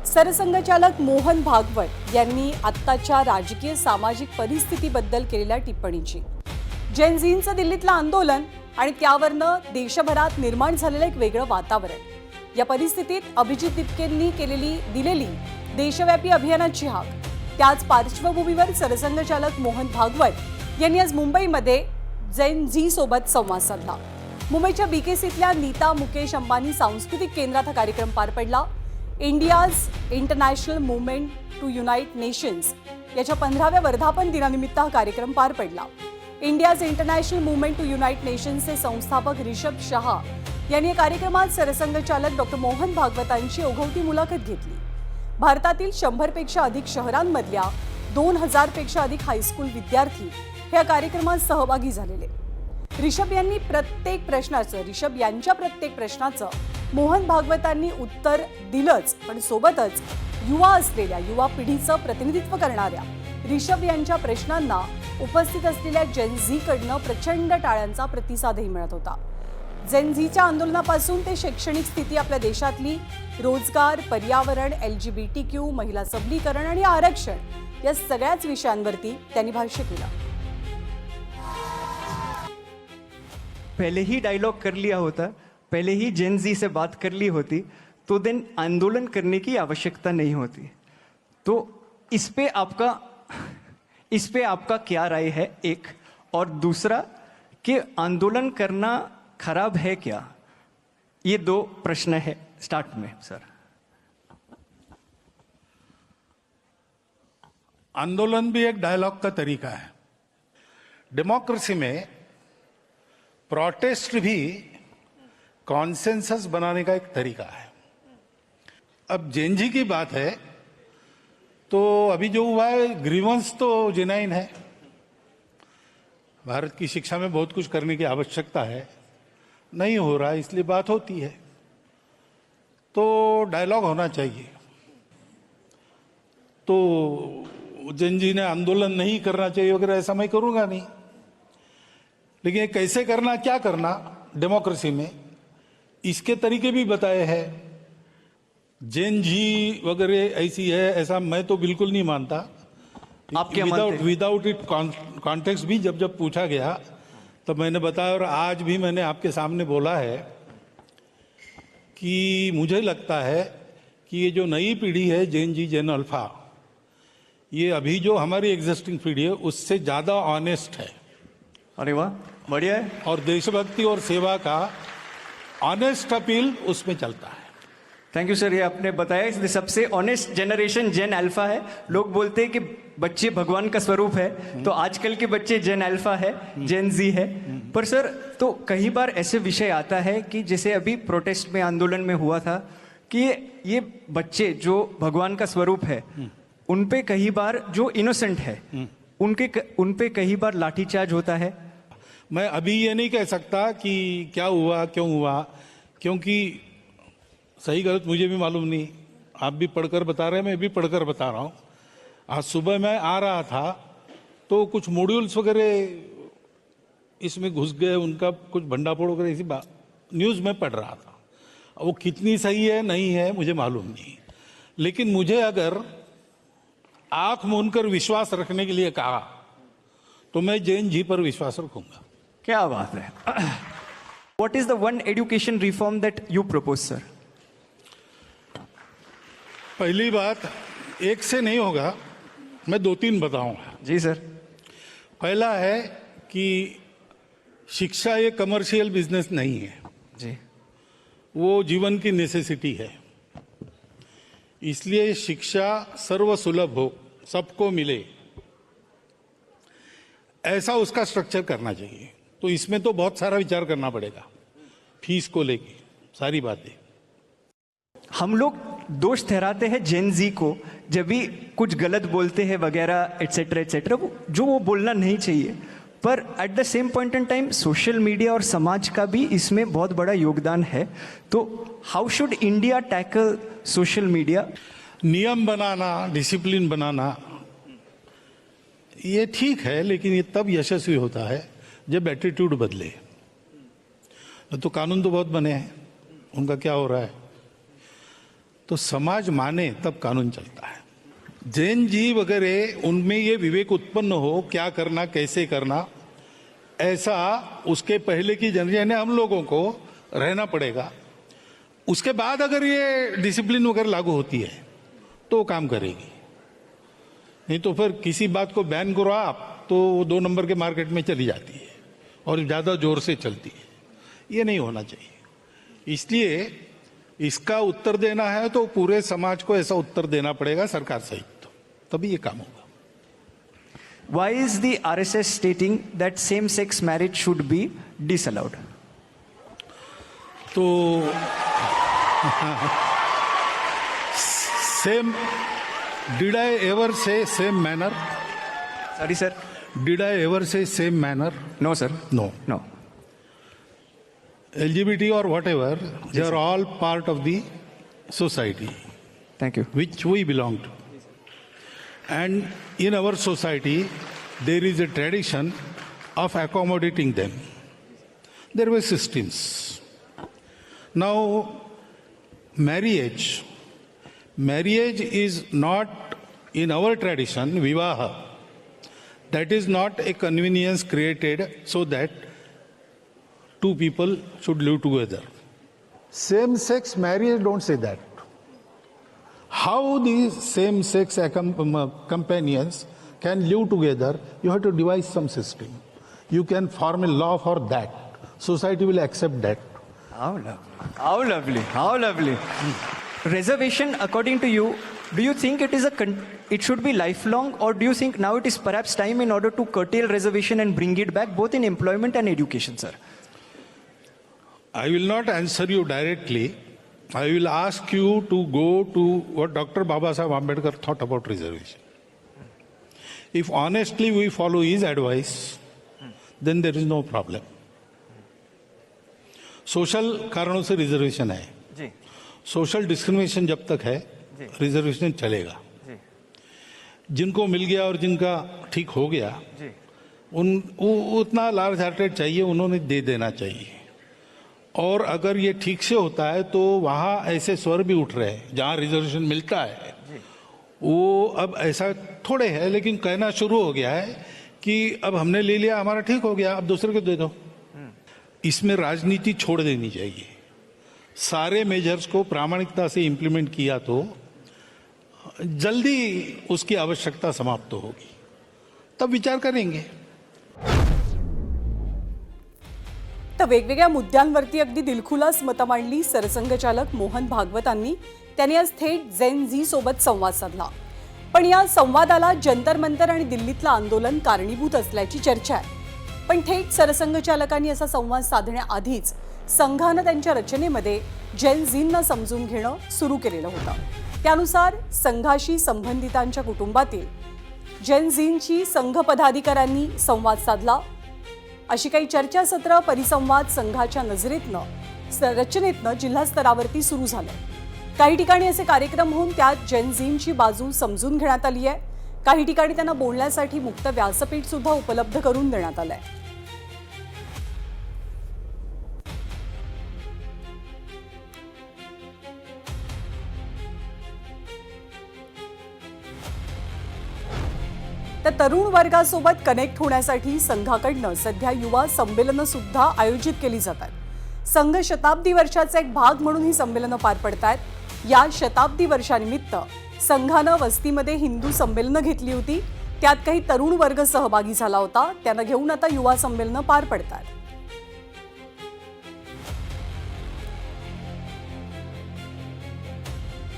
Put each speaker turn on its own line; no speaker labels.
सरसंघचालक मोहन भागवत यांनी आत्ताच्या राजकीय सामाजिक परिस्थितीबद्दल केलेल्या टिप्पणीची जेन झींचं दिल्लीतलं आंदोलन आणि त्यावरनं देशभरात निर्माण झालेलं एक वेगळं वातावरण। या परिस्थितीत अभिजित दिपकेंनी दिलेली देशव्यापी अभियानाची हाक, त्याच पार्श्वभूमीवर सरसंघचालक मोहन भागवत यांनी आज मुंबईमध्ये जेन झी सोबत संवाद साधला। मुंबईच्या बीकेसीतल्या नीता मुकेश अंबानी सांस्कृतिक केंद्रात हा कार्यक्रम पार पडला। India's international movement to unite nations याच्या 15व्या वर्धापन दिनानिमित्त हा कार्यक्रम पार पडला। India's international movement to unite नेशन्सचे संस्थापक ऋषभ शहा यांनी या कार्यक्रमात सरसंघचालक डॉ. मोहन भागवतांची ओघवती मुलाखत घेतली। भारतातील 100 पेक्षा अधिक शहरांमधल्या 2000 पेक्षा अधिक हायस्कूल विद्यार्थी या कार्यक्रमात सहभागी झालेले। ऋषभ यांच्या प्रत्येक प्रश्नाचं मोहन भागवतांनी उत्तर दिलंच, पण सोबतच युवा पिढीचं प्रतिनिधित्व करणाऱ्या ऋषभ यांच्या प्रश्नांना उपस्थित असलेल्या जेन झीकडनं प्रचंड टाळ्यांचा प्रतिसादही मिळत होता। जेन झीच्या आंदोलनापासून ते शैक्षणिक स्थिती आपल्या देशातली, रोजगार, पर्यावरण, LGBTQ, महिला सबलीकरण आणि आरक्षण या सगळ्याच विषयांवरती त्यांनी भाष्य केलं।
पहले ही डायलॉग कर लिया होता, पहले ही जेन जी से बात कर ली होती तो देन आंदोलन करने की आवश्यकता नहीं होती। तो इस पे आपका क्या राय है, एक, और दूसरा कि आंदोलन करना खराब है क्या? ये 2 प्रश्न है स्टार्ट में सर।
आंदोलन भी एक डायलॉग का तरीका है। डेमोक्रेसी में प्रोटेस्ट भी कॉन्सेंसस बनाने का एक तरीका है। अब जेन जी की बात है तो अभी जो हुआ है ग्रीवेंस तो जेन्युइन है। भारत की शिक्षा में बहुत कुछ करने की आवश्यकता है, नहीं हो रहा है, इसलिए बात होती है। तो डायलॉग होना चाहिए। तो जेन जी ने आंदोलन नहीं करना चाहिए वगैरह ऐसा मैं करूंगा नहीं, लेकिन कैसे करना, क्या करना डेमोक्रेसी में, इसके तरीके भी बताए हैं। जेन जी वगैरह ऐसी है ऐसा मैं तो बिल्कुल नहीं मानता।
आप क्या मानते हैं?
विदाउट इट कॉन्टेक्स्ट भी जब पूछा गया तब मैंने बताया, और आज भी मैंने आपके सामने बोला है कि मुझे लगता है कि ये जो नई पीढ़ी है जेन जी, जेन अल्फा, ये अभी जो हमारी एग्जिस्टिंग पीढ़ी है उससे ज़्यादा ऑनेस्ट है।
अरे वाह, बढ़िया है।
और देशभक्ति और सेवा का ऑनेस्ट अपील उसमें चलता है।
थैंक यू सर, ये आपने बताया इसलिए सबसे ऑनेस्ट जनरेशन जेन अल्फा है। लोग बोलते हैं कि बच्चे भगवान का स्वरूप है, तो आजकल के बच्चे जेन अल्फा है, जेन जी है। पर सर, तो कई बार ऐसे विषय आता है कि जैसे अभी प्रोटेस्ट में, आंदोलन में हुआ था कि ये बच्चे जो भगवान का स्वरूप है उन पे कई बार, जो इनोसेंट है उन पे कई बार लाठीचार्ज होता है।
मैं अभी ये नहीं कह सकता कि क्या हुआ, क्यों हुआ, क्योंकि सही गलत मुझे भी मालूम नहीं। आप भी पढ़कर बता रहे हैं, मैं भी पढ़कर बता रहा हूँ। आज सुबह मैं आ रहा था तो कुछ मॉड्यूल्स वगैरह इसमें घुस गए, उनका कुछ भंडाफोड़ वगैरह इसी न्यूज़ में पढ़ रहा था। वो कितनी सही है नहीं है मुझे मालूम नहीं, लेकिन मुझे अगर आंख मूंदकर विश्वास रखने के लिए कहा तो मैं जेन जी पर विश्वास रखूंगा।
क्या बात है। What is the one education reform that you propose sir?
पहली बात, एक से नहीं होगा, मैं 2-3 बताऊंगा।
जी सर।
पहला है कि शिक्षा ये कमर्शियल बिजनेस नहीं है
जी,
वो जीवन की नेसेसिटी है। इसलिए शिक्षा सर्वसुलभ हो, सबको मिले, ऐसा उसका स्ट्रक्चर करना चाहिए। तो इसमें तो बहुत सारा विचार करना पड़ेगा, फीस को लेके सारी बातें।
हम लोग दोष ठहराते हैं जेन जी को जब भी कुछ गलत बोलते हैं वगैरह एटसेट्रा एटसेट्रा, जो वो बोलना नहीं चाहिए। पर at the same point in time social media और समाज का भी इसमें बहुत बड़ा योगदान है। तो how should India tackle social media?
नियम बनाना, डिसिप्लिन बनाना ये ठीक है, लेकिन ये तब यशस्वी होता है जब एटीट्यूड बदले। तो कानून तो बहुत बने हैं, उनका क्या हो रहा है? तो समाज माने तब कानून चलता है। जैन जी वगैरह उनमें ये विवेक उत्पन्न हो क्या करना कैसे करना, ऐसा उसके पहले की जनरेशन ने हम लोगों को रहना पड़ेगा। उसके बाद अगर ये डिसिप्लिन वगैरह लागू होती है तो काम करेगी, नहीं तो फिर किसी बात को बैन करो आप तो 2 नंबर के मार्केट में चली जाती है और ज़्यादा जोर से चलती है। ये नहीं होना चाहिए। इसलिए इसका उत्तर देना है तो पूरे समाज को ऐसा उत्तर देना पड़ेगा सरकार सहित, तभी ये काम होगा।
Why is the RSS stating that same-sex marriage should be disallowed?
तो सेम, डिड आई एवर से same manner?
Sorry, sir.
Did I ever say same manner?
No, sir.
No.
No.
LGBT or whatever, they are all part of the society
Thank you.
which we belong to. And in our society, there is a tradition of accommodating them. There were systems. Now, marriage is not in our tradition, vivaha. That is not a convenience created so that two people should live together. Same-sex marriage don't say that. How these same-sex companions can live together, you have to devise some system. You can form a law for that. Society will accept that.
How lovely. How lovely. How lovely. Reservation, according to you, do you think it is it should be lifelong, or do you think now it is perhaps time in order to curtail reservation and bring it back both in employment and education, sir?
I will not answer you directly. I will ask you to go to what Dr. Babasaheb Ambedkar thought about reservation. If honestly we follow his advice, then there is no problem. Social कारणों से reservation है
जी,
social discrimination जब तक है reservation चलेगा। जिनको मिल गया और जिनका ठीक हो गया उतना लार्ज हार्टेड चाहिए, उन्होंने दे देना चाहिए। और अगर ये ठीक से होता है तो वहाँ ऐसे स्वर भी उठ रहे हैं जहाँ रिजर्वेशन मिलता है, वो अब ऐसा थोड़े है लेकिन कहना शुरू हो गया है कि अब हमने ले लिया, हमारा ठीक हो गया, अब दूसरे को दे दो। इसमें राजनीति छोड़ देनी चाहिए। सारे मेजर्स को प्रामाणिकता से इंप्लीमेंट किया तो जल्दी उसकी आवश्यकता समाप्त होगी, तब विचार करेंगे।
तर वेगवेगळ्या मुद्द्यांवरती अगदी दिलखुलास मतं मांडली सरसंघचालक मोहन भागवतांनी। त्यांनी आज थेट जेन झी सोबत संवाद साधला, पण या संवादाला जंतर मंतर आणि दिल्लीतलं आंदोलन कारणीभूत असल्याची चर्चा आहे। पण थेट सरसंघचालकांनी असा संवाद साधण्याआधीच संघानं त्यांच्या रचनेमध्ये जेन झींना समजून घेणं सुरू केलेलं होतं। त्यानुसार संघाशी संबंधितांच्या कुटुंबातील जेन झींची संघ पदाधिकाऱ्यांनी संवाद साधला। अशी काही चर्चासत्र परिसंवाद संघाच्या नजरेतनं रचनेतनं जिल्हा स्तरावरती सुरू झालं। काही ठिकाणी असे कार्यक्रम होऊन त्यात जेन झींची बाजू समजून घेण्यात आली आहे। काही ठिकाणी त्यांना बोलण्यासाठी मुक्त व्यासपीठ सुद्धा उपलब्ध करून देण्यात आलंय। तर तरुण वर्गासोबत कनेक्ट होण्यासाठी संघाकडनं सध्या युवा संमेलनं सुद्धा आयोजित केली जातात। संघ शताब्दी वर्षाचा एक भाग म्हणून ही संमेलनं पार पडतात। या शताब्दी वर्षानिमित्त संघानं वस्तीमध्ये हिंदू संमेलनं घेतली होती, त्यात काही तरुण वर्ग सहभागी झाला होता। त्यांना घेऊन आता युवा संमेलनं पार पडतात।